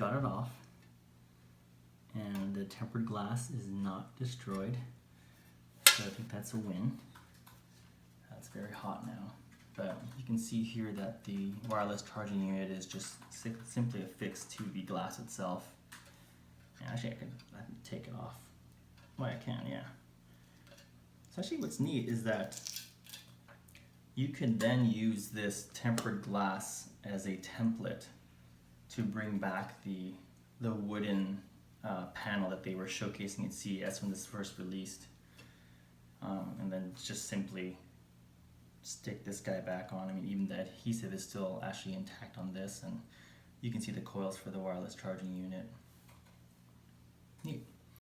got it off, and the tempered glass is not destroyed, so I think that's a win. It's very hot now, but you can see here that the wireless charging unit is just simply affixed to the glass itself. And actually I can take it off. Well, I can, yeah. So actually what's neat is that you can then use this tempered glass as a template to bring back the wooden panel that they were showcasing at CES when this first released. And then just simply stick this guy back on. I mean, even the adhesive is still actually intact on this, and you can see the coils for the wireless charging unit.